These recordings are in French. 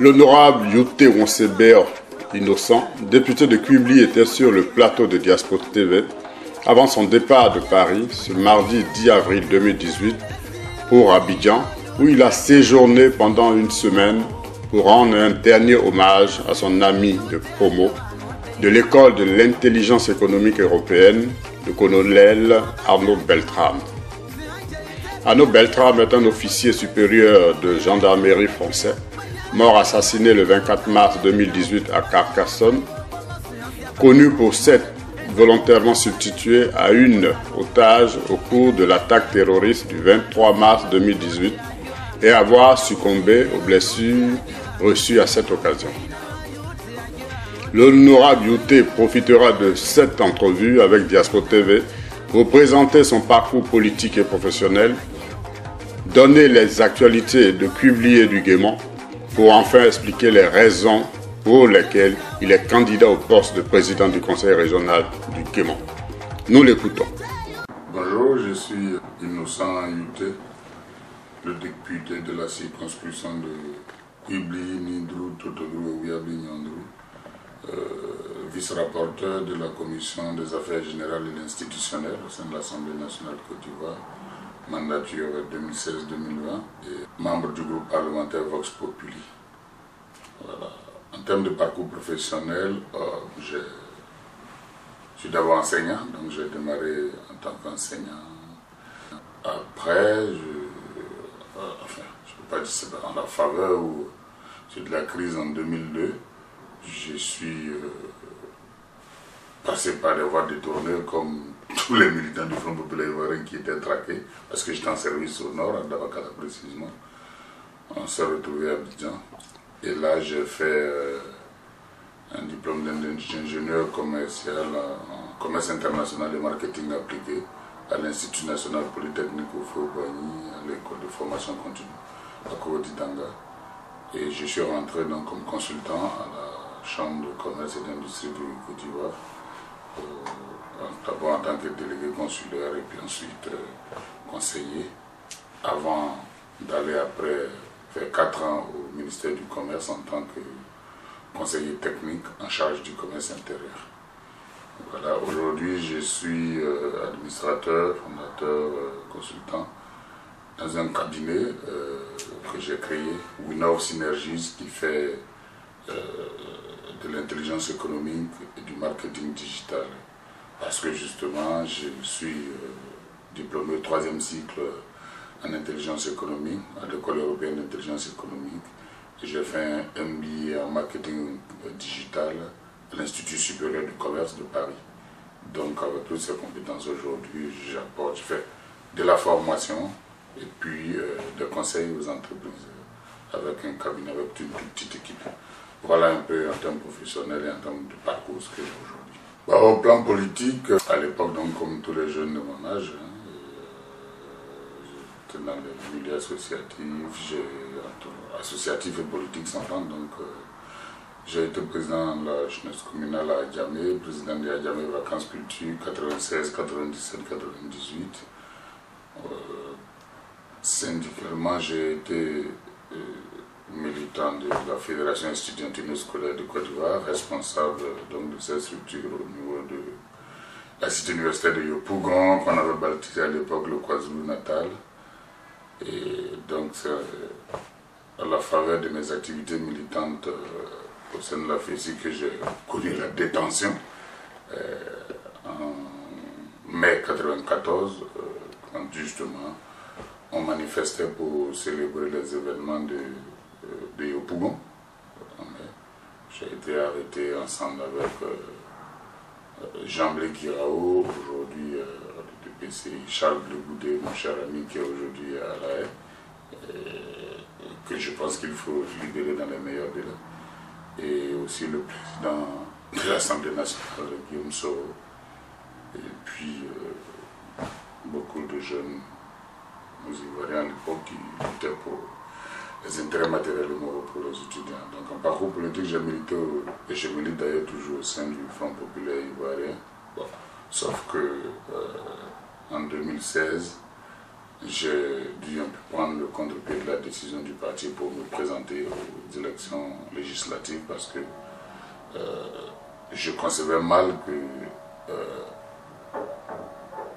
L'honorable Yoté Wonsebert Innocent, député de Quibli, était sur le plateau de Diaspora TV avant son départ de Paris ce mardi 10 avril 2018 pour Abidjan, où il a séjourné pendant une semaine pour rendre un dernier hommage à son ami de promo de l'école de l'intelligence économique européenne, le colonel Arnaud Beltrame. Arnaud Beltrame est un officier supérieur de gendarmerie français, mort assassiné le 24 mars 2018 à Carcassonne, connu pour s'être volontairement substitué à une otage au cours de l'attaque terroriste du 23 mars 2018 et avoir succombé aux blessures reçues à cette occasion. L'honorable Yoté profitera de cette entrevue avec Diaspora TV pour présenter son parcours politique et professionnel, donner les actualités de Quibli et du Guémont, pour enfin expliquer les raisons pour lesquelles il est candidat au poste de président du conseil régional du Guémont. Nous l'écoutons. Bonjour, je suis Innocent Yoté, le député de la circonscription de Quibli, Nindrou, Totodrou et Ouiabli-Nyandrou, vice-rapporteur de la commission des affaires générales et institutionnelles au sein de l'Assemblée nationale Côte d'Ivoire, mandature 2016-2020 et membre du groupe parlementaire Vox Populi. Voilà. En termes de parcours professionnel, je suis d'abord enseignant, donc j'ai démarré en tant qu'enseignant. Après, je ne peux pas dire c'est en la faveur ou c'est de la crise en 2002, je suis passé par des voies détournées comme tous les militants du Front populaire ivoirien qui étaient traqués, parce que j'étais en service au nord, à Dabakala précisément. On s'est retrouvés à Abidjan. Et là, j'ai fait un diplôme d'ingénieur commercial en commerce international et marketing appliqué à l'Institut national polytechnique au Fourbani, à l'école de formation continue à Kouroditanga. Et je suis rentré donc comme consultant à la Chambre de commerce et d'industrie du Côte d'Ivoire. D'abord en tant que délégué consulaire et puis ensuite conseiller, avant d'aller après faire 4 ans au ministère du Commerce en tant que conseiller technique en charge du commerce intérieur. Voilà, aujourd'hui je suis administrateur, fondateur, consultant dans un cabinet que j'ai créé, Winov Synergies, qui fait de l'intelligence économique et du marketing digital. Parce que justement, je suis diplômé au 3e cycle en intelligence économique, à l'école européenne d'intelligence économique. J'ai fait un MBA en marketing digital à l'Institut supérieur du commerce de Paris. Donc avec toutes ces compétences aujourd'hui, j'apporte, je fais de la formation et puis des conseils aux entreprises avec un cabinet, avec une petite équipe. Voilà un peu en termes professionnels et en termes de parcours ce que j'ai aujourd'hui. Au plan politique, à l'époque, donc comme tous les jeunes de mon âge, j'étais dans le milieu associatif et politique s'entend, donc j'ai été président de la jeunesse communale à Adjamé, président de Adjamé Vacances Culture 96, 97, 98. Syndicalement, j'ai été militant de la Fédération estudiantine scolaire de Côte d'Ivoire, responsable donc de cette structure au niveau de la cité universitaire de Yopougon, qu'on avait baptisé à l'époque le KwaZulu-Natal. Et donc c'est à la faveur de mes activités militantes au sein de la FESI que j'ai connu la détention en mai 1994, quand justement on manifestait pour célébrer les événements de Yopougon. J'ai été arrêté ensemble avec Jean-Blé Kirao, aujourd'hui du PCI, Charles Blegoudé, mon cher ami qui est aujourd'hui à La Haye, que je pense qu'il faut libérer dans les meilleurs délais. Et aussi le président de l'Assemblée nationale, Guillaume Soro, et puis beaucoup de de jeunes Ivoiriens à l'époque qui luttaient pour les intérêts matériels et moraux pour les étudiants. Donc en parcours politique, j'ai milité, et je milite d'ailleurs toujours au sein du Front populaire ivoirien. Bon, sauf que en 2016, j'ai dû un peu prendre le contre-pied de la décision du parti pour me présenter aux élections législatives parce que je concevais mal que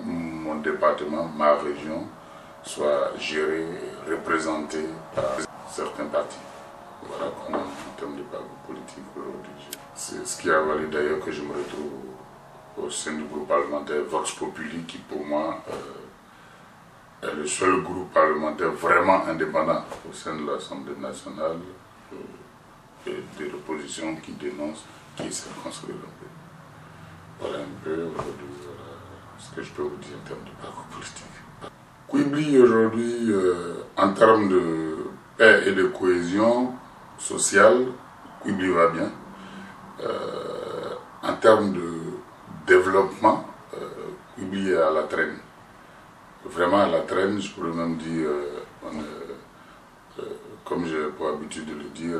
mon département, ma région, soit géré, représenté par certains partis. Voilà comment, en termes de parcours politique aujourd'hui. C'est ce qui a valu d'ailleurs que je me retrouve au sein du groupe parlementaire Vox Populi, qui pour moi est le seul groupe parlementaire vraiment indépendant au sein de l'Assemblée nationale et de l'opposition qui dénonce, qui essaie de construire un peu. Voilà un peu aujourd'hui ce que je peux vous dire en termes de parcours politique. Quibli aujourd'hui, en termes de paix et de cohésion sociale, Quibli va bien. En termes de développement, Quibli est à la traîne. Vraiment à la traîne, je pourrais même dire, comme j'ai pour habitude de le dire,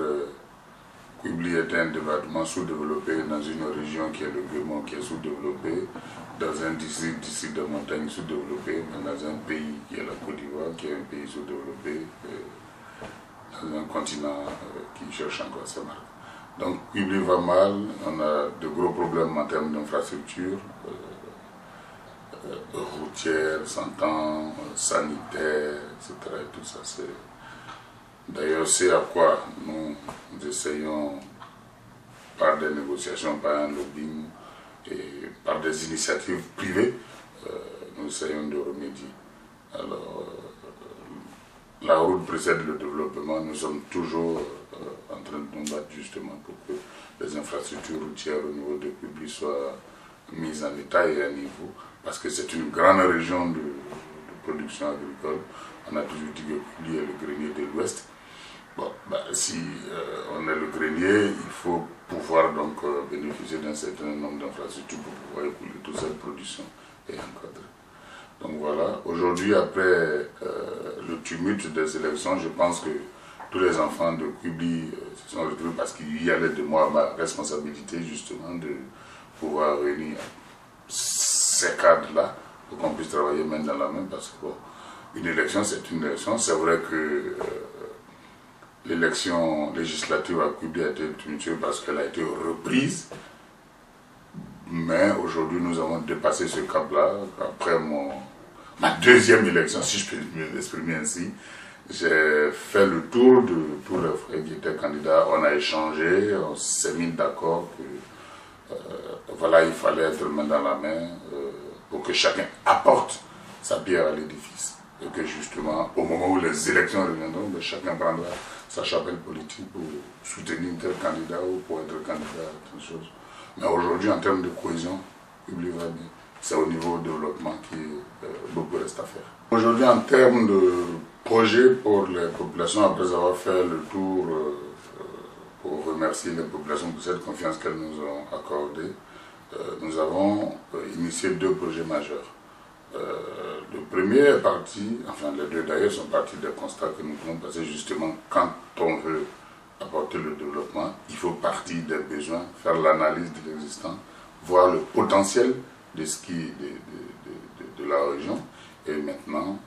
Quibli est un département sous-développé dans une région qui est le Guémon, qui est sous-développé, dans un district de montagne sous-développé, mais dans un pays qui est la Côte d'Ivoire, qui est un pays sous-développé, dans un continent qui cherche encore ses marques. Donc Quibli va mal, on a de gros problèmes en termes d'infrastructures, routières, s'entend, sanitaires, etc. Et tout ça, c'est... D'ailleurs, c'est à quoi nous essayons, par des négociations, par un lobbying et par des initiatives privées, nous essayons de remédier. Alors, la route précède le développement, nous sommes toujours en train de nous battre justement pour que les infrastructures routières au niveau de Quibli soient mises en état et à niveau, parce que c'est une grande région de production agricole. On a toujours dit que Quibli est le grenier de l'Ouest. Bon, si on est le grenier, il faut pouvoir donc bénéficier d'un certain nombre d'infrastructures pour pouvoir écouler toute cette production et encadrer. Donc voilà, aujourd'hui, après le tumulte des élections, je pense que tous les enfants de Quibli se sont retrouvés parce qu'il y allait de moi ma responsabilité justement de pouvoir réunir ces cadres-là pour qu'on puisse travailler main dans la main, parce que bon, une élection c'est une élection. C'est vrai que l'élection législative à Quibli a été tumultueuse parce qu'elle a été reprise, mais aujourd'hui nous avons dépassé ce cap-là. Après ma deuxième élection, si je peux m'exprimer ainsi, j'ai fait le tour de tous les frères qui étaient candidats, on a échangé, on s'est mis d'accord que voilà, il fallait être main dans la main pour que chacun apporte sa pierre à l'édifice. Et que justement, au moment où les élections reviendront, chacun prendra sa chapelle politique pour soutenir tel candidat ou pour être candidat à telle chose. Mais aujourd'hui, en termes de cohésion, Quibli va bien. C'est au niveau développement qui beaucoup reste à faire. Aujourd'hui, en termes de projet pour les populations, après avoir fait le tour pour remercier les populations pour cette confiance qu'elles nous ont accordée, nous avons initié 2 projets majeurs. Le premier est parti, enfin les 2 d'ailleurs sont partis des constats que nous pouvons passer justement quand on veut apporter le développement, il faut partir des besoins, faire l'analyse de l'existant, voir le potentiel de ce qui de la région et maintenant,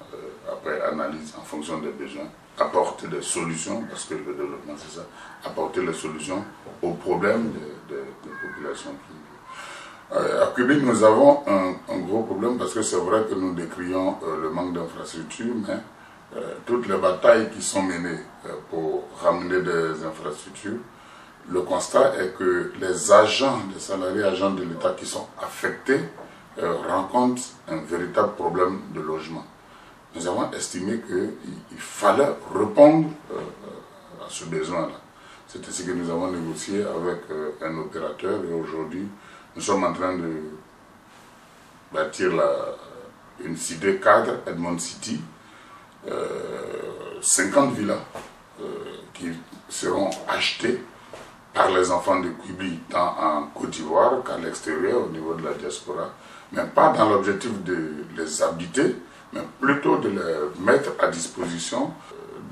après analyse en fonction des besoins, apporter des solutions, parce que le développement c'est ça, apporter les solutions aux problèmes des populations qui... À Quibli, nous avons un gros problème parce que c'est vrai que nous décrions le manque d'infrastructures, mais toutes les batailles qui sont menées pour ramener des infrastructures, le constat est que les agents, les salariés agents de l'État qui sont affectés rencontrent un véritable problème de logement. Nous avons estimé qu'il fallait répondre à ce besoin-là. C'est ainsi que nous avons négocié avec un opérateur et aujourd'hui, nous sommes en train de bâtir une cité cadre, Edmond City, 50 villas qui seront achetées par les enfants de Quibli, tant en Côte d'Ivoire qu'à l'extérieur, au niveau de la diaspora, mais pas dans l'objectif de les habiter, mais plutôt de les mettre à disposition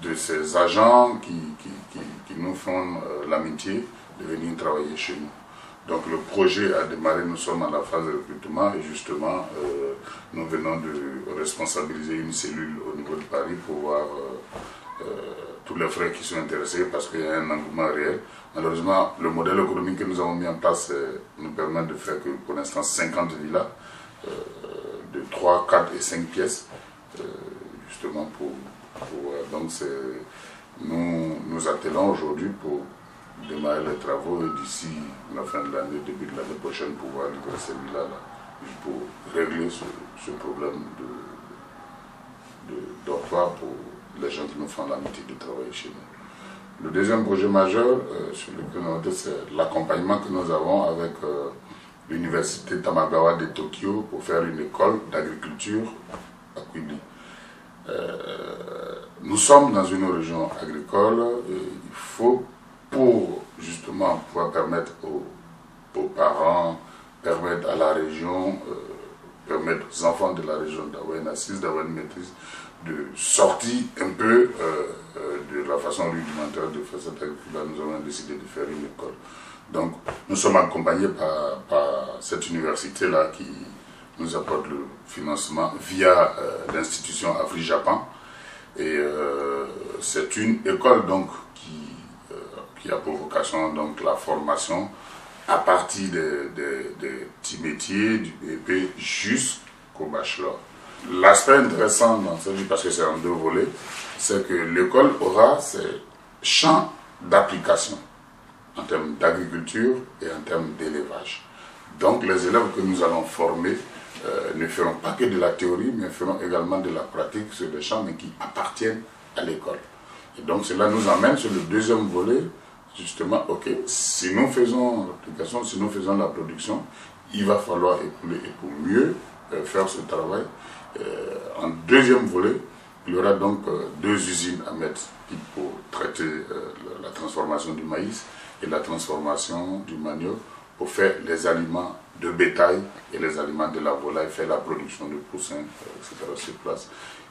de ces agents qui nous font l'amitié de venir travailler chez nous. Donc le projet a démarré, nous sommes à la phase de recrutement et justement nous venons de responsabiliser une cellule au niveau de Paris pour voir tous les frères qui sont intéressés parce qu'il y a un engouement réel. Malheureusement, le modèle économique que nous avons mis en place nous permet de faire que pour l'instant 50 villas de 3, 4 et 5 pièces justement donc nous attelons aujourd'hui pour démarrer les travaux et d'ici la fin de l'année, début de l'année prochaine, pouvoir livrer ces villas-là pour régler ce problème de dortoir pour les gens qui nous font l'amitié de travailler chez nous. Le deuxième projet majeur sur lequel on est, c'est l'accompagnement que nous avons avec l'université Tamagawa de Tokyo pour faire une école d'agriculture à Quibli. Nous sommes dans une région agricole et il faut, pour justement pouvoir permettre aux parents, permettre à la région, permettre aux enfants de la région d'avoir une assise, d'avoir une maîtrise, de sortir un peu de la façon rudimentaire de faire cette agriculture. Nous avons décidé de faire une école. Donc nous sommes accompagnés par cette université-là qui nous apporte le financement via l'institution Afri-Japan. Et c'est une école donc qui a pour vocation donc la formation à partir des petits métiers, du BP jusqu'au bachelor. L'aspect intéressant dans ce livre, parce que c'est en deux volets, c'est que l'école aura ses champs d'application en termes d'agriculture et en termes d'élevage. Donc les élèves que nous allons former ne feront pas que de la théorie, mais feront également de la pratique sur des champs, mais qui appartiennent à l'école. Et donc cela nous amène sur le deuxième volet, justement, ok, si nous faisons l'application, si nous faisons la production, il va falloir écouler, et pour mieux faire ce travail, en deuxième volet, il y aura donc 2 usines à mettre pour traiter la transformation du maïs et la transformation du manioc pour faire les aliments de bétail et les aliments de la volaille, faire la production de poussins, etc. sur place,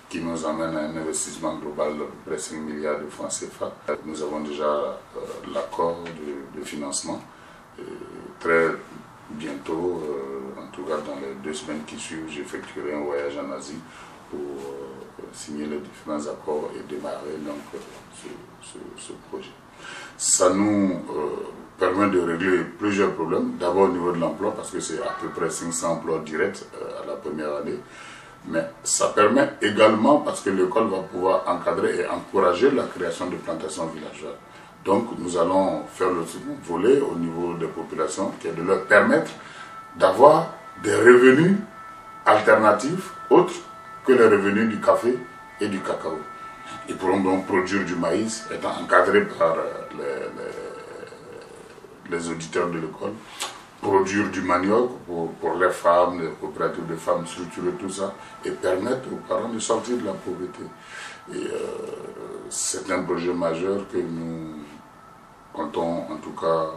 qui nous amène à un investissement global de près de 5 milliards de francs CFA. Nous avons déjà l'accord de financement. Très bientôt, en tout cas dans les 2 semaines qui suivent, j'effectuerai un voyage en Asie pour signer les différents accords et démarrer donc ce projet. Ça nous permet de régler plusieurs problèmes. D'abord au niveau de l'emploi, parce que c'est à peu près 500 emplois directs à la première année. Mais ça permet également, parce que l'école va pouvoir encadrer et encourager la création de plantations villageoises. Donc nous allons faire le second volet au niveau des populations, qui est de leur permettre d'avoir des revenus alternatifs, autres que les revenus du café et du cacao. Ils pourront donc produire du maïs, étant encadrés par les auditeurs de l'école, produire du manioc pour les femmes, les coopératives de femmes, structurer tout ça et permettre aux parents de sortir de la pauvreté. Et c'est un projet majeur que nous comptons, en tout cas,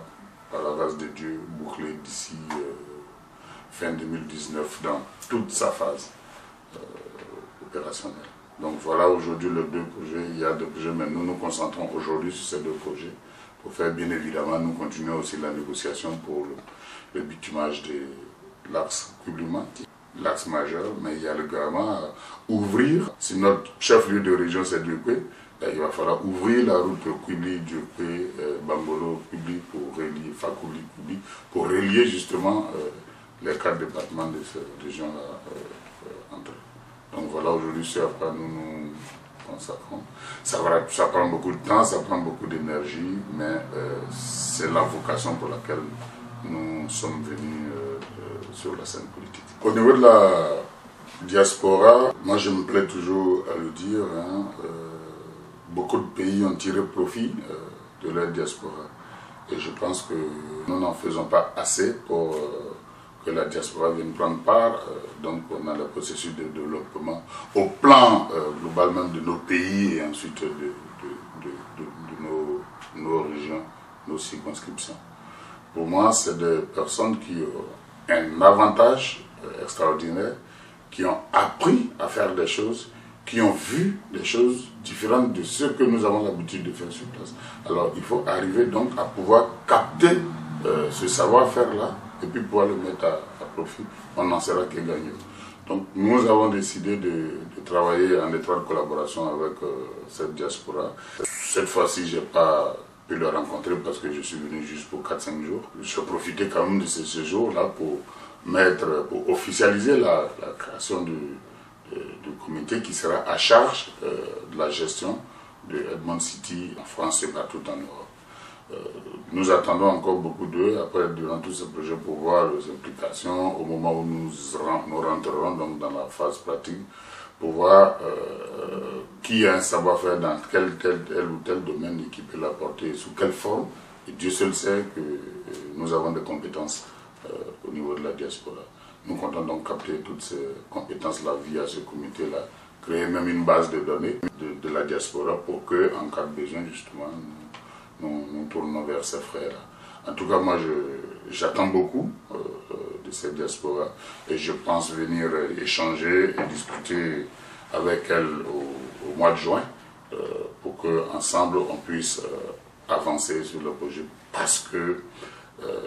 par la grâce de Dieu, boucler d'ici fin 2019 dans toute sa phase opérationnelle. Donc voilà aujourd'hui les 2 projets. Il y a 2 projets, mais nous nous concentrons aujourd'hui sur ces 2 projets. Pour faire, bien évidemment, nous continuons aussi la négociation pour le bitumage de l'axe Quibli-Man, l'axe majeur, mais il y a également à ouvrir, si notre chef-lieu de région c'est Diopé, il va falloir ouvrir la route Quibli, Diopé, Bambolo, Quibli pour relier Fakouli, Quibli, pour relier justement les 4 départements de cette région-là entre eux. Donc voilà aujourd'hui ce à quoi nous nous consacrons. Ça prend beaucoup de temps, ça prend beaucoup d'énergie, mais c'est la vocation pour laquelle nous sommes venus sur la scène politique. Au niveau de la diaspora, moi je me plais toujours à le dire, hein, beaucoup de pays ont tiré profit de leur diaspora. Et je pense que nous n'en faisons pas assez pour que la diaspora vienne prendre part donc on a le processus de développement au plan global même de nos pays et ensuite de nos régions, nos circonscriptions. Pour moi, c'est des personnes qui ont un avantage extraordinaire, qui ont appris à faire des choses, qui ont vu des choses différentes de ce que nous avons l'habitude de faire sur place. Alors il faut arriver donc à pouvoir capter ce savoir-faire-là et puis pouvoir le mettre à profit. On n'en sera que gagnant. Donc nous avons décidé de travailler en étroite collaboration avec cette diaspora. Cette fois-ci, je n'ai pas pu le rencontrer parce que je suis venu juste pour 4-5 jours. Je vais profiter quand même de ce séjour-là pour officialiser la création du comité qui sera à charge de la gestion de Edmond City en France et partout en Europe. Nous attendons encore beaucoup d'eux après durant tous ces projets pour voir les implications au moment où nous rentrerons donc dans la phase pratique pour voir qui a un savoir-faire dans tel ou tel domaine et qui peut l'apporter sous quelle forme. Et Dieu seul sait que nous avons des compétences au niveau de la diaspora. Nous comptons donc capter toutes ces compétences-là via ce comité-là, créer même une base de données de la diaspora pour que, en cas de besoin, justement, nous tournons vers ces frères-là. En tout cas, moi, j'attends beaucoup de cette diaspora et je pense venir échanger et discuter avec elle au mois de juin pour qu'ensemble, on puisse avancer sur le projet parce que,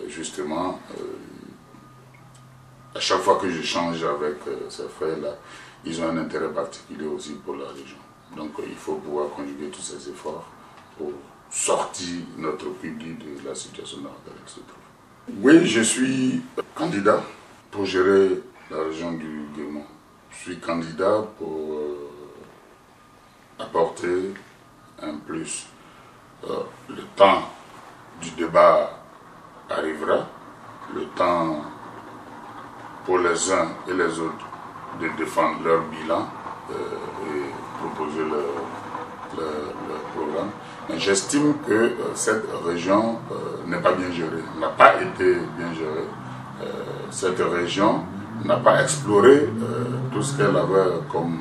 justement, à chaque fois que j'échange avec ces frères-là, ils ont un intérêt particulier aussi pour la région. Donc il faut pouvoir conjuguer tous ces efforts pour sortir notre pays de la situation dans laquelle elle se trouve. Oui, je suis candidat pour gérer la région du Guémon. Je suis candidat pour apporter un plus. Le temps du débat arrivera, le temps pour les uns et les autres de défendre leur bilan et proposer leur programme. Mais j'estime que cette région n'est pas bien gérée, n'a pas été bien gérée. Cette région n'a pas exploré tout ce qu'elle avait comme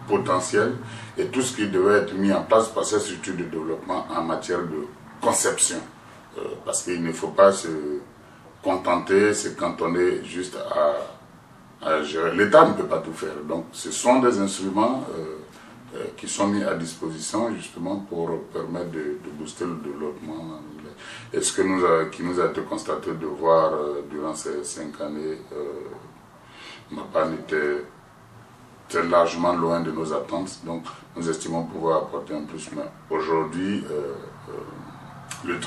potentiel et tout ce qui devait être mis en place par ces structures de développement en matière de conception. Parce qu'il ne faut pas se cantonner juste à gérer. L'État ne peut pas tout faire. Donc ce sont des instruments qui sont mis à disposition justement pour permettre de booster le développement. Et ce qui nous a été constaté de voir durant ces 5 années, MAPAN était très largement loin de nos attentes. Donc nous estimons pouvoir apporter un plus. Mais aujourd'hui,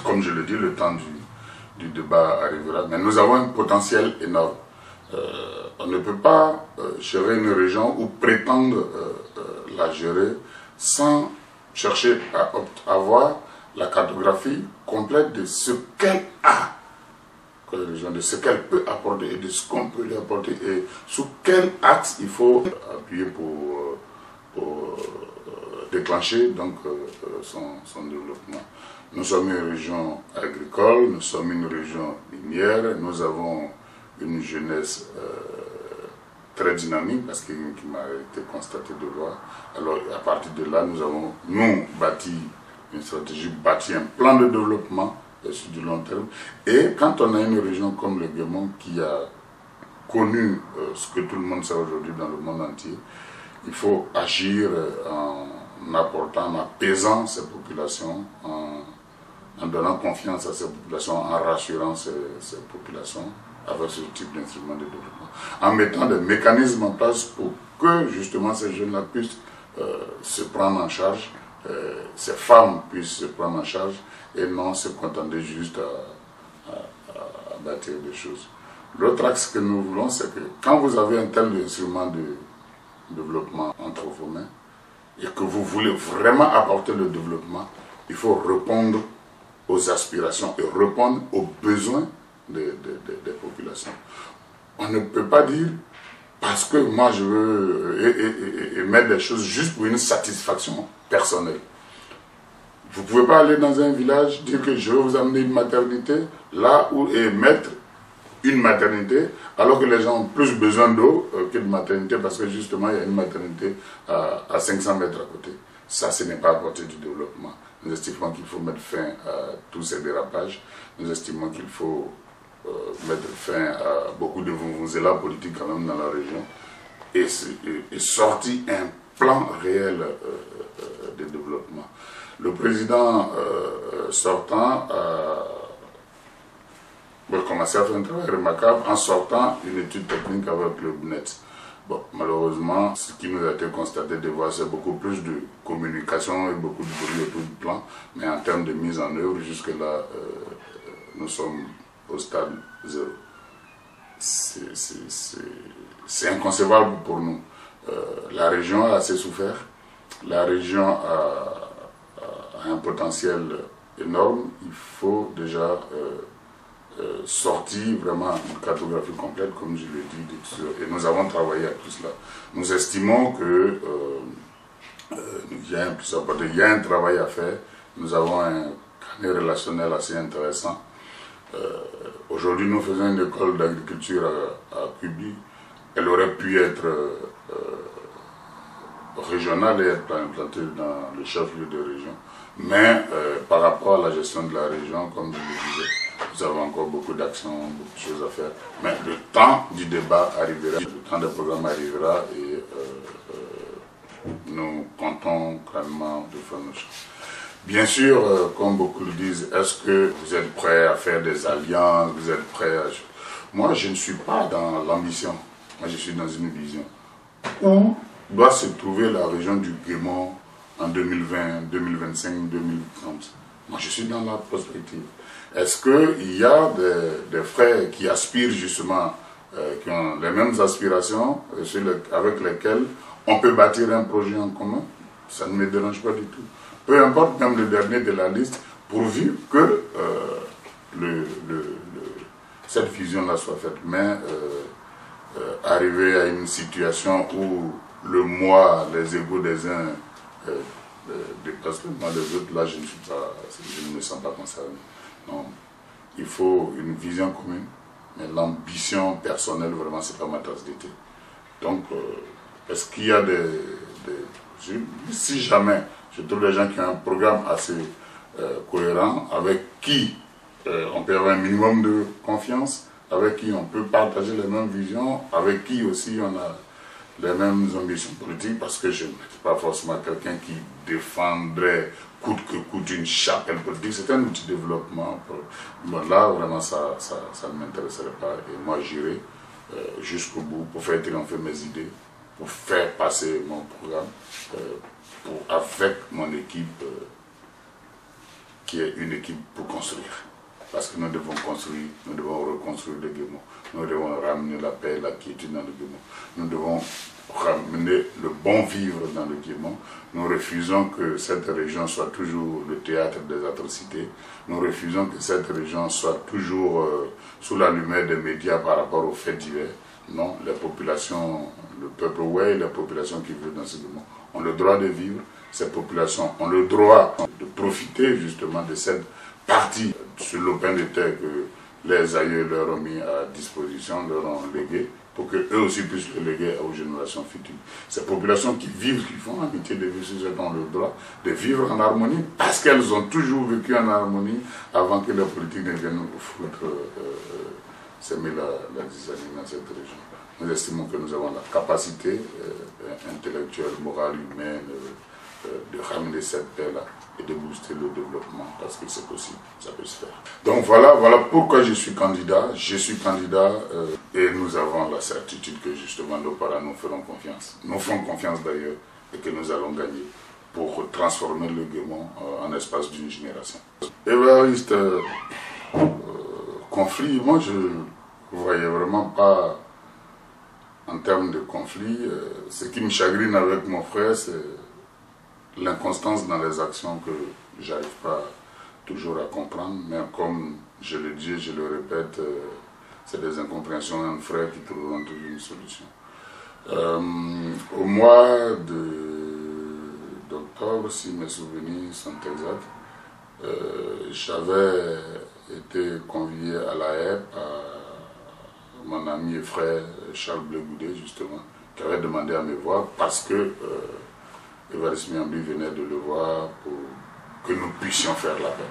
comme je le dis, le temps du débat arrivera. Mais nous avons un potentiel énorme. On ne peut pas gérer une région ou prétendre la gérer sans chercher à avoir la cartographie complète de ce qu'elle a, de ce qu'elle peut apporter et de ce qu'on peut lui apporter et sous quel axe il faut appuyer pour déclencher donc, son développement. Nous sommes une région agricole, nous sommes une région minière, nous avons une jeunesse très dynamique parce qui m'a été constaté de voir. Alors à partir de là, nous avons bâti une stratégie, bâti un plan de développement sur du long terme. Et quand on a une région comme le Guémon qui a connu ce que tout le monde sait aujourd'hui dans le monde entier, il faut agir en apportant, en apaisant ces populations, en donnant confiance à ces populations, en rassurant ces populations avec ce type d'instrument de développement, en mettant des mécanismes en place pour que justement ces jeunes-là puissent se prendre en charge, ces femmes puissent se prendre en charge et non se contenter juste à bâtir des choses. L'autre axe que nous voulons, c'est que quand vous avez un tel instrument de développement entre vos mains et que vous voulez vraiment apporter le développement, il faut répondre aux aspirations et répondre aux besoins des populations. On ne peut pas dire parce que moi je veux mettre des choses juste pour une satisfaction personnelle. Vous ne pouvez pas aller dans un village, dire que je vais vous amener une maternité, là où et mettre une maternité, alors que les gens ont plus besoin d'eau que de maternité, parce que justement il y a une maternité à 500 mètres à côté. Ça, ce n'est pas apporter du développement. Nous estimons qu'il faut mettre fin à tous ces dérapages. Nous estimons qu'il faut mettre fin à beaucoup de vuvuzela politiques quand même dans la région et sorti un plan réel de développement. Le président sortant a commencé à faire un travail remarquable en sortant une étude technique avec le BNET. Bon, malheureusement, ce qui nous a été constaté de voir, c'est beaucoup plus de communication et beaucoup de bruit autour du plan, mais en termes de mise en œuvre, jusque-là, nous sommes au stade 0. C'est inconcevable pour nous. La région a assez souffert, la région a un potentiel énorme, il faut déjà sortir vraiment une cartographie complète, comme je l'ai dit, et nous avons travaillé à tout cela. Nous estimons que il y a un travail à faire, nous avons un carnet relationnel assez intéressant. Aujourd'hui, nous faisons une école d'agriculture à Kubli. Elle aurait pu être régionale et être implantée dans le chef-lieu de région. Mais par rapport à la gestion de la région, comme je le disais, nous avons encore beaucoup d'actions, beaucoup de choses à faire. Mais le temps du débat arrivera, le temps des programmes arrivera et nous comptons grandement de faire nos choses. Bien sûr, comme beaucoup le disent, est-ce que vous êtes prêts à faire des alliances, vous êtes prêts à... Moi, je ne suis pas dans l'ambition. Moi, je suis dans une vision. Où doit se trouver la région du Guémont en 2020, 2025, 2030? Moi, je suis dans la prospective. Est-ce qu'il y a des frères qui aspirent justement, qui ont les mêmes aspirations, avec lesquels on peut bâtir un projet en commun? Ça ne me dérange pas du tout. Peu importe, même le dernier de la liste, pourvu que cette fusion-là soit faite. Mais arriver à une situation où le moi, les égos des uns dépassent le moi des autres, là je ne me sens pas concerné. Non, il faut une vision commune, mais l'ambition personnelle, vraiment, c'est pas ma tasse d'été. Donc, est-ce qu'il y a si jamais je trouve des gens qui ont un programme assez cohérent, avec qui on peut avoir un minimum de confiance, avec qui on peut partager les mêmes visions, avec qui aussi on a les mêmes ambitions politiques, parce que je ne suis pas forcément quelqu'un qui défendrait coûte que coûte une chapelle politique. C'est un outil de développement. Bon, là, vraiment, ça ne m'intéresserait pas. Et moi, j'irai jusqu'au bout pour faire triompher mes idées, pour faire passer mon programme, avec mon équipe, qui est une équipe pour construire. Parce que nous devons construire, nous devons reconstruire le Guémont. Nous devons ramener la paix et la quiétude dans le Guémont. Nous devons ramener le bon vivre dans le Guémont. Nous refusons que cette région soit toujours le théâtre des atrocités. Nous refusons que cette région soit toujours sous la lumière des médias par rapport aux faits divers. Non, les populations, le peuple ouai, les populations qui vivent dans ce Guémont ont le droit de vivre. Ces populations ont le droit de profiter justement de cette partie sur l'open de terre que les aïeux leur ont mis à disposition, leur ont légué, pour qu'eux aussi puissent le léguer aux générations futures. Ces populations qui vivent, qui font l'amitié de vivre sur ce ont le droit de vivre en harmonie, parce qu'elles ont toujours vécu en harmonie avant que la politique ne vienne foutre s'aimer la dysanie dans cette région. Nous estimons que nous avons la capacité intellectuelle, morale, humaine, de ramener cette paix-là et de booster le développement, parce que c'est possible, ça peut se faire. Donc voilà pourquoi je suis candidat. Je suis candidat et nous avons la certitude que justement nos parents nous feront confiance. Nous font confiance d'ailleurs et que nous allons gagner pour transformer le Guémont en espace d'une génération. Évariste, conflit, moi je ne voyais vraiment pas en termes de conflit. Ce qui me chagrine avec mon frère, c'est l'inconstance dans les actions que j'arrive pas toujours à comprendre, mais comme je le dis et je le répète, c'est des incompréhensions entre frères qui trouveront toujours une solution. Au mois d'octobre, si mes souvenirs sont exacts, j'avais été convié à la HEP à mon ami et frère Charles Blégoudet, justement, qui avait demandé à me voir parce que Évariste Miambi venait de le voir pour que nous puissions faire la paix.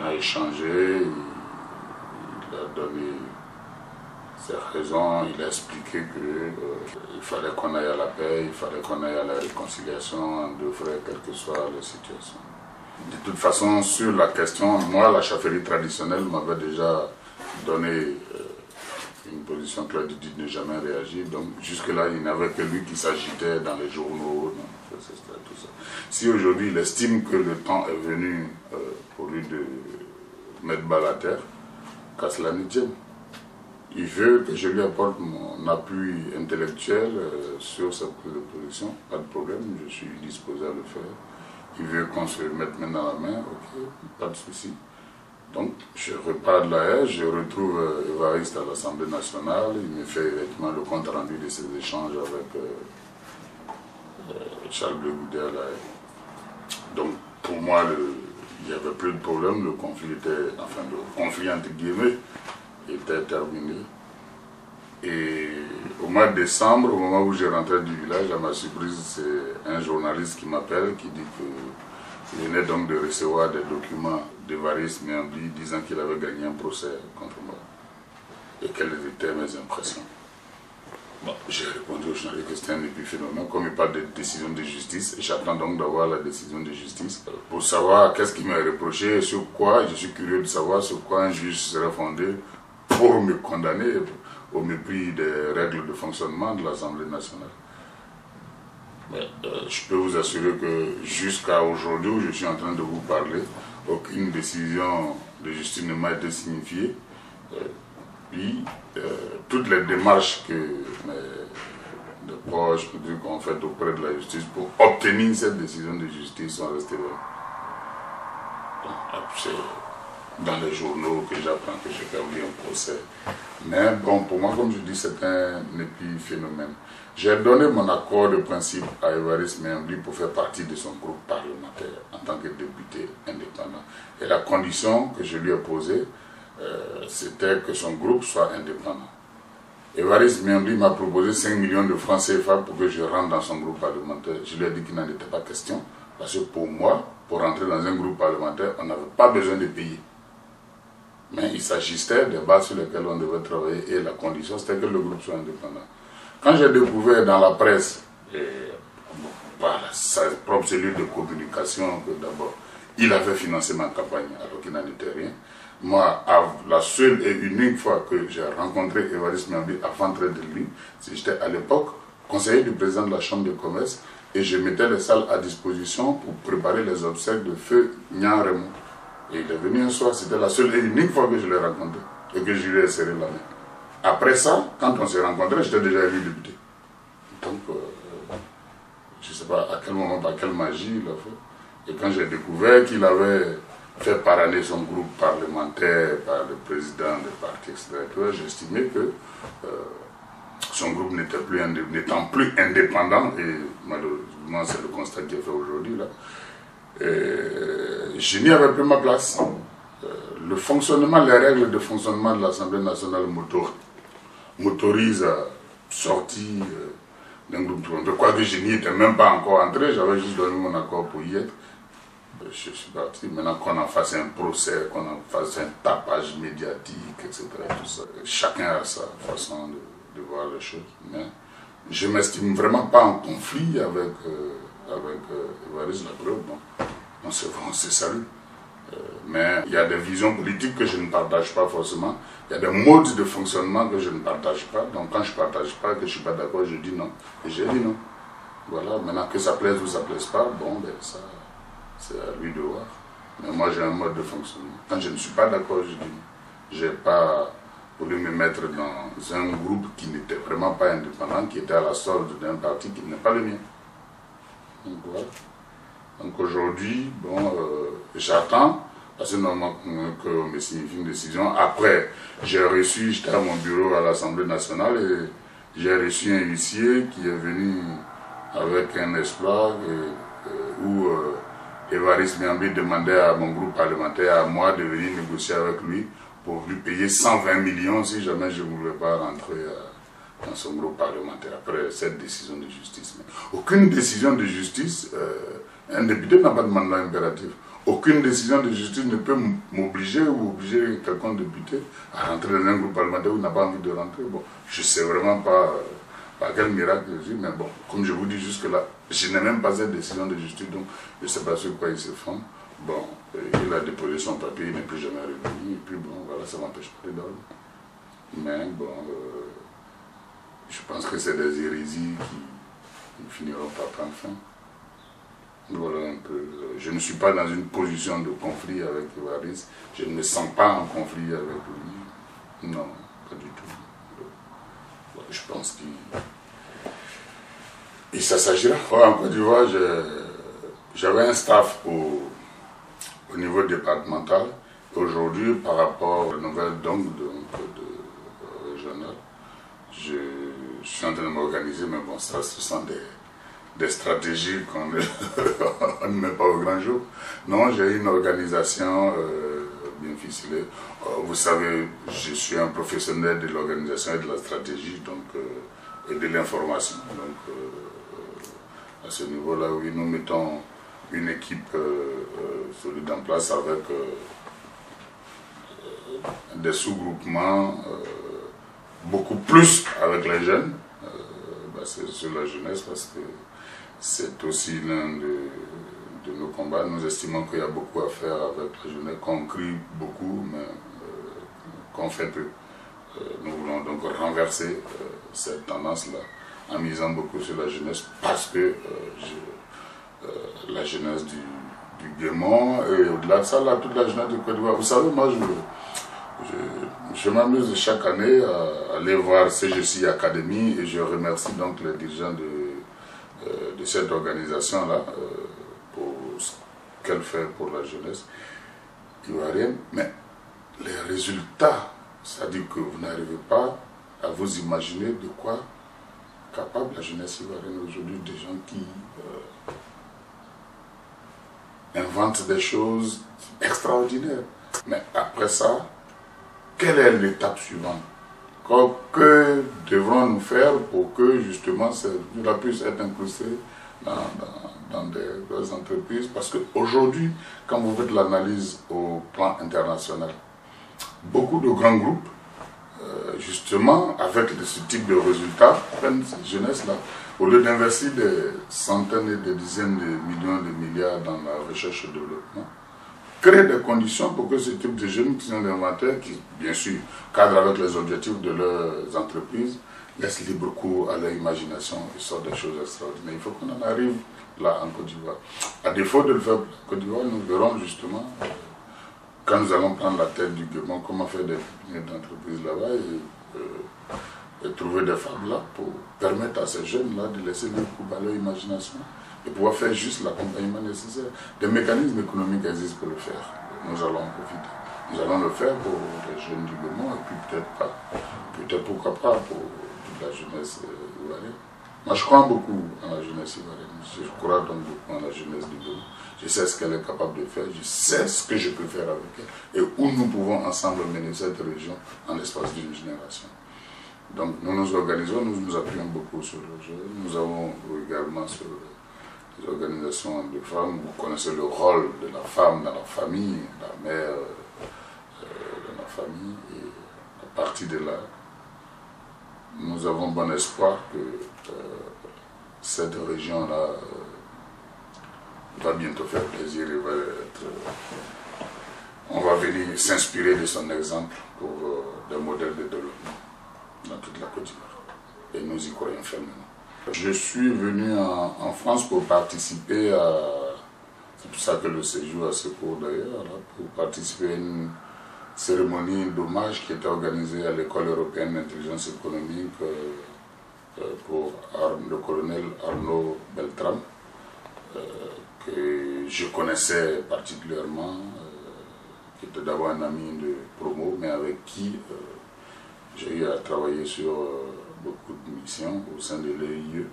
On a échangé, il a donné ses raisons, il a expliqué qu'il fallait qu'on aille à la paix, il fallait qu'on aille à la réconciliation en deux frères, quelle que soit la situation. De toute façon, sur la question, moi, la chefferie traditionnelle m'avait déjà donné une position claire de ne jamais réagir. Donc, jusque-là, il n'y avait que lui qui s'agitait dans les journaux, tout ça. Si aujourd'hui, il estime que le temps est venu pour lui de mettre balle à terre, qu'à cela ne tienne. Il veut que je lui apporte mon appui intellectuel sur sa prise de position, pas de problème, je suis disposé à le faire. Il veut qu'on se mette main dans la main, ok, pas de souci. Donc, je repars de la haie, je retrouve Évariste à l'Assemblée nationale, il me fait effectivement le compte rendu de ses échanges avec Charles Blé Goudé à la haie. Donc, pour moi, il n'y avait plus de problème, le conflit était, enfin, le conflit entre guillemets, était terminé. Et au mois de décembre, au moment où je rentrais du village, à ma surprise, c'est un journaliste qui m'appelle, qui dit qu'il venait donc de recevoir des documents d'Évariste Miambli disant qu'il avait gagné un procès contre moi. Et quelles étaient mes impressions. Bon, j'ai répondu au journaliste que c'était un épiphénomène, comme il parle de décision de justice, et j'attends donc d'avoir la décision de justice pour savoir qu'est-ce qui m'est reproché, et sur quoi, je suis curieux de savoir sur quoi un juge serait fondé pour me condamner au mépris des règles de fonctionnement de l'Assemblée nationale. Mais je peux vous assurer que jusqu'à aujourd'hui où je suis en train de vous parler, aucune décision de justice ne m'a été signifiée. Puis, toutes les démarches que mes proches ont faites auprès de la justice pour obtenir cette décision de justice sont restées vaines. C'est dans les journaux que j'apprends que j'ai perdu un procès. Mais bon, pour moi, comme je dis, c'est un épiphénomène. J'ai donné mon accord de principe à Évariste Miambli pour faire partie de son groupe parlementaire en tant que député indépendant. Et la condition que je lui ai posée, c'était que son groupe soit indépendant. Évariste Miambli m'a proposé 5 millions de francs CFA pour que je rentre dans son groupe parlementaire. Je lui ai dit qu'il n'en était pas question, parce que pour moi, pour rentrer dans un groupe parlementaire, on n'avait pas besoin de payer. Mais il s'agissait des bases sur lesquelles on devait travailler et la condition c'était que le groupe soit indépendant. Quand j'ai découvert dans la presse, par sa propre cellule de communication, que d'abord il avait financé ma campagne alors qu'il n'en était rien, moi, la seule et unique fois que j'ai rencontré Évariste Miambli avant d'entrer de lui, j'étais à l'époque conseiller du président de la Chambre de commerce et je mettais les salles à disposition pour préparer les obsèques de feu Nian Raymond. Et il est venu un soir, c'était la seule et unique fois que je l'ai rencontré et que je lui ai serré la main. Après ça, quand on s'est rencontrés, j'étais déjà élu député. Donc, je ne sais pas à quel moment, par quelle magie il a fait. Et quand j'ai découvert qu'il avait fait paraner son groupe parlementaire par le président des partis, etc., j'ai estimé que son groupe n'étant plus indépendant, et malheureusement c'est le constat qui est fait aujourd'hui là, je n'y avais plus ma place. Le fonctionnement, les règles de fonctionnement de l'Assemblée nationale m'autorisent à sortir d'un groupe. Je crois que je n'y étais même pas encore entré, j'avais juste donné mon accord pour y être. Je suis parti. Maintenant qu'on en fasse un procès, qu'on en fasse un tapage médiatique, etc. Tout ça. Chacun a sa façon de voir les choses. Mais je ne m'estime vraiment pas en conflit avec Évariste, la preuve. Bon, on se salue. Mais il y a des visions politiques que je ne partage pas forcément. Il y a des modes de fonctionnement que je ne partage pas. Donc quand je ne partage pas, que je ne suis pas d'accord, je dis non. Et j'ai dit non. Voilà, maintenant que ça plaise ou ça ne plaise pas, bon, ben ça, c'est à lui de voir. Mais moi j'ai un mode de fonctionnement. Quand je ne suis pas d'accord, je dis non. Je n'ai pas voulu me mettre dans un groupe qui n'était vraiment pas indépendant, qui était à la solde d'un parti qui n'est pas le mien. Donc voilà. Donc aujourd'hui, bon, j'attends, parce que normalement qu'on me signifie une décision. Après, j'étais à mon bureau à l'Assemblée nationale et j'ai reçu un huissier qui est venu avec un exploit où Évariste Miambli demandait à mon groupe parlementaire, à moi, de venir négocier avec lui pour lui payer 120 millions si jamais je ne voulais pas rentrer dans son groupe parlementaire après cette décision de justice. Mais aucune décision de justice, un député n'a pas de mandat impératif. aucune décision de justice ne peut m'obliger ou obliger quelqu'un de député à rentrer dans un groupe parlementaire où il n'a pas envie de rentrer. Bon, je ne sais vraiment pas par quel miracle je suis, mais bon, comme je vous dis jusque-là, je n'ai même pas cette décision de justice, donc je ne sais pas sur quoi il se fonde. Bon, il a déposé son papier, il n'est plus jamais revenu, et puis bon, voilà, ça ne m'empêche pas de dormir. Mais bon, je pense que c'est des hérésies qui ne finiront pas par fin. Voilà un peu. Je ne suis pas dans une position de conflit avec Évariste. Je ne me sens pas en conflit avec lui. Non, pas du tout. Je pense qu'il s'agira. En Côte d'Ivoire, j'avais un staff au niveau départemental. Aujourd'hui, par rapport aux nouvelles de régional, je suis en train de m'organiser, mais bon, ça, ce sont des stratégies qu'on ne met pas au grand jour. Non, j'ai une organisation bien ficelée. Vous savez, je suis un professionnel de l'organisation et de la stratégie, donc, et de l'information. Donc, à ce niveau-là, oui, nous mettons une équipe solide en place avec des sous-groupements, beaucoup plus avec les jeunes. C'est sur la jeunesse parce que c'est aussi l'un de nos combats. Nous estimons qu'il y a beaucoup à faire avec la jeunesse, qu'on crie beaucoup, mais qu'on fait peu. Nous voulons donc renverser cette tendance-là en misant beaucoup sur la jeunesse parce que la jeunesse du Guémont et au-delà de ça, là, toute la jeunesse du Côte d'Ivoire. Vous savez, moi, je m'amuse chaque année à aller voir CGC Academy et je remercie donc les dirigeants de cette organisation-là pour ce qu'elle fait pour la jeunesse ivoirienne. Mais les résultats, c'est-à-dire que vous n'arrivez pas à vous imaginer de quoi capable la jeunesse ivoirienne aujourd'hui, des gens qui inventent des choses extraordinaires. Mais après ça, quelle est l'étape suivante? Que devrons-nous faire pour que justement cela puisse être incrusté dans des entreprises? Parce qu'aujourd'hui, quand vous faites l'analyse au plan international, beaucoup de grands groupes, justement, avec ce type de résultats, prennent cette jeunesse-là, au lieu d'investir des centaines et des dizaines de millions de milliards dans la recherche et le développement, créer des conditions pour que ce type de jeunes qui sont inventaires, qui bien sûr cadrent avec les objectifs de leurs entreprises, laissent libre cours à leur imagination et sortent des choses extraordinaires. Il faut qu'on en arrive là en Côte d'Ivoire. À défaut de le faire pour la Côte d'Ivoire, nous verrons justement, quand nous allons prendre la tête du Guémont, comment faire des entreprises là-bas et trouver des femmes là pour permettre à ces jeunes-là de laisser libre cours à leur imagination et pouvoir faire juste l'accompagnement nécessaire. Des mécanismes économiques existent pour le faire. Nous allons en profiter. Nous allons le faire pour les jeunes du Guémont et puis peut-être pourquoi pas pour toute la jeunesse ivoirienne. Moi je crois beaucoup en la jeunesse ivoirienne. Je crois donc beaucoup en la jeunesse du Guémont. Je sais ce qu'elle est capable de faire, je sais ce que je peux faire avec elle et où nous pouvons ensemble mener cette région en l'espace d'une génération. Donc nous nous organisons, nous nous appuyons beaucoup sur le jeu. Nous avons également sur les organisations de femmes. Vous connaissez le rôle de la femme dans la famille, la mère dans la famille. Et à partir de là, nous avons bon espoir que cette région-là va bientôt faire plaisir et va être... on va venir s'inspirer de son exemple pour des modèles de développement dans toute la Côte d'Ivoire. Et nous y croyons fermement. Je suis venu en France pour participer à... C'est pour ça que le séjour a ce cours d'ailleurs, pour participer à une cérémonie d'hommage qui était organisée à l'École européenne d'intelligence économique pour le colonel Arnaud Beltrame, que je connaissais particulièrement, qui était d'abord un ami de promo, mais avec qui j'ai eu à travailler sur beaucoup de missions au sein de l'EIE.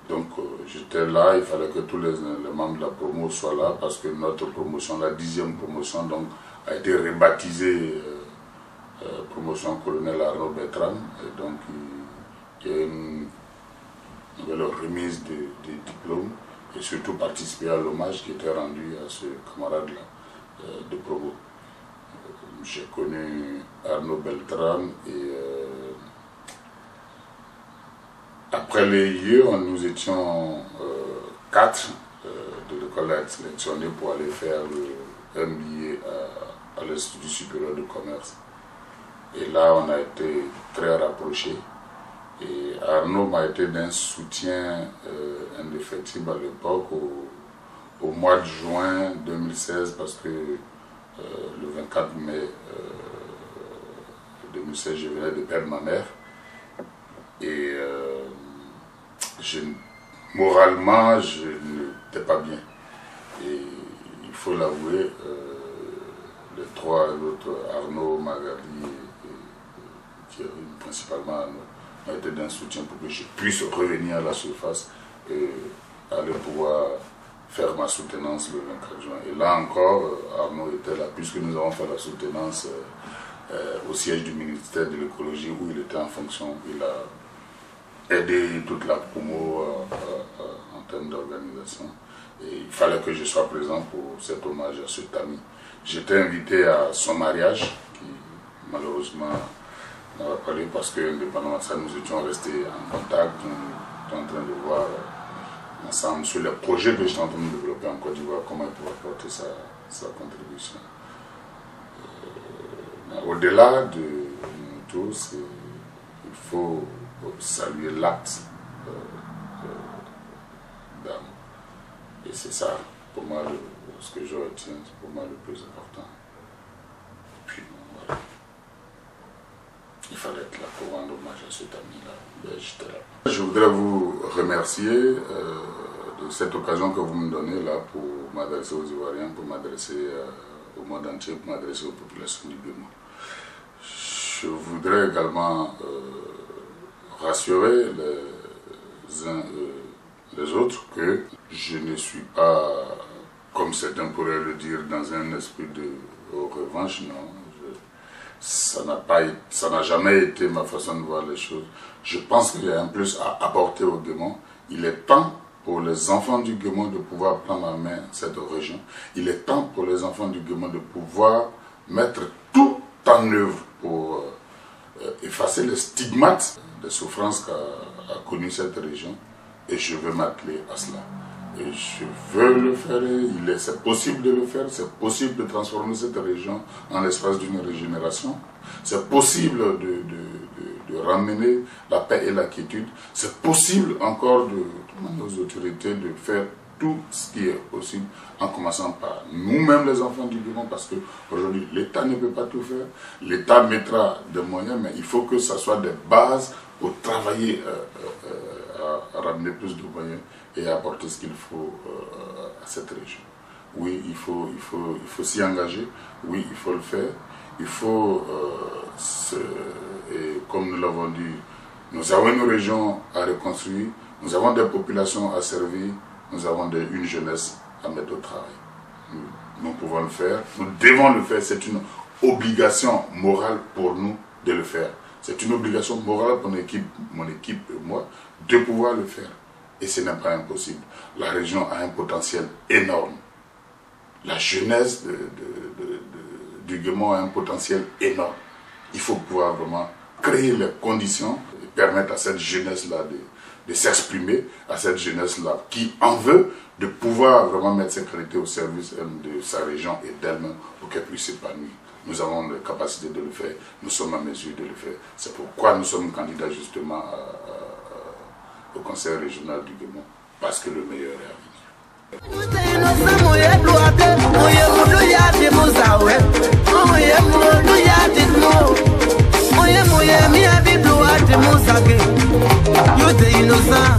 Donc j'étais là, il fallait que tous les membres de la promo soient là parce que notre promotion, la 10e promotion, donc, a été rebaptisée promotion colonel Arnaud Beltrame. Et donc il y a une nouvelle remise des diplômes. et surtout participer à l'hommage qui était rendu à ce camarade-là de Provo. J'ai connu Arnaud Beltrame et après les lieux, nous étions 4 de l'école sélectionnés pour aller faire le MBA à l'Institut supérieur de commerce. Et là, on a été très rapprochés. Et Arnaud m'a été d'un soutien indéfectible à l'époque, au mois de juin 2016, parce que le 24 mai 2016, je venais de perdre ma mère. Et moralement, je n'étais pas bien. Et il faut l'avouer, les 3 autres, Arnaud, Magali et Thierry, principalement Arnaud, ont été d'un soutien pour que je puisse revenir à la surface et aller pouvoir faire ma soutenance le 24 juin. Et là encore, Arnaud était là, puisque nous avons fait la soutenance au siège du ministère de l'écologie où il était en fonction. Il a aidé toute la promo en termes d'organisation. Et il fallait que je sois présent pour cet hommage à cet ami. J'étais invité à son mariage, qui malheureusement n'a pas eu parce que, indépendamment de ça, nous étions restés en contact, nous étions en train de voir ensemble sur les projets que j'étais en train de développer en Côte d'Ivoire, comment il pourrait apporter sa contribution. Au-delà de nous tous, il faut saluer l'acte d'amour. Et c'est ça, pour moi, ce que je retiens, c'est pour moi le plus important. Et puis, voilà. Il fallait être là pour rendre hommage à cet ami-là. Ben, j'étais là. Je voudrais vous remercier de cette occasion que vous me donnez là pour m'adresser aux Ivoiriens, pour m'adresser au monde entier, pour m'adresser aux populations du Bénin. Je voudrais également rassurer les uns et les autres que je ne suis pas, comme certains pourraient le dire, dans un esprit de revanche, non. Ça n'a jamais été ma façon de voir les choses. Je pense qu'il y a un plus à apporter au Guémon. Il est temps pour les enfants du Guémon de pouvoir prendre en main cette région. Il est temps pour les enfants du Guémon de pouvoir mettre tout en œuvre pour effacer les stigmates des souffrances qu'a connues cette région. Et je veux m'atteler à cela. Et je veux le faire, c'est possible de le faire, c'est possible de transformer cette région en l'espace d'une régénération. C'est possible de ramener la paix et la quiétude. C'est possible encore de demander aux autorités de faire tout ce qui est possible, en commençant par nous-mêmes les enfants du Guémon, parce qu'aujourd'hui l'État ne peut pas tout faire. L'État mettra des moyens, mais il faut que ce soit des bases pour travailler à ramener plus de moyens et à apporter ce qu'il faut à cette région. Oui, il faut s'y engager, oui, il faut le faire. Il faut, et comme nous l'avons dit, nous avons une région à reconstruire, nous avons des populations à servir, nous avons une jeunesse à mettre au travail. Nous pouvons le faire, nous devons le faire, c'est une obligation morale pour nous de le faire. C'est une obligation morale pour mon équipe et moi de pouvoir le faire. Et ce n'est pas impossible. La région a un potentiel énorme. La jeunesse du Guémon a un potentiel énorme. Il faut pouvoir vraiment créer les conditions et permettre à cette jeunesse-là de s'exprimer, à cette jeunesse-là qui en veut, de pouvoir vraiment mettre ses qualités au service de sa région et d'elle-même pour qu'elle puisse s'épanouir. Nous avons la capacité de le faire, nous sommes à mesure de le faire. C'est pourquoi nous sommes candidats justement au Conseil régional du Guémon, parce que le meilleur est à venir. Innocent,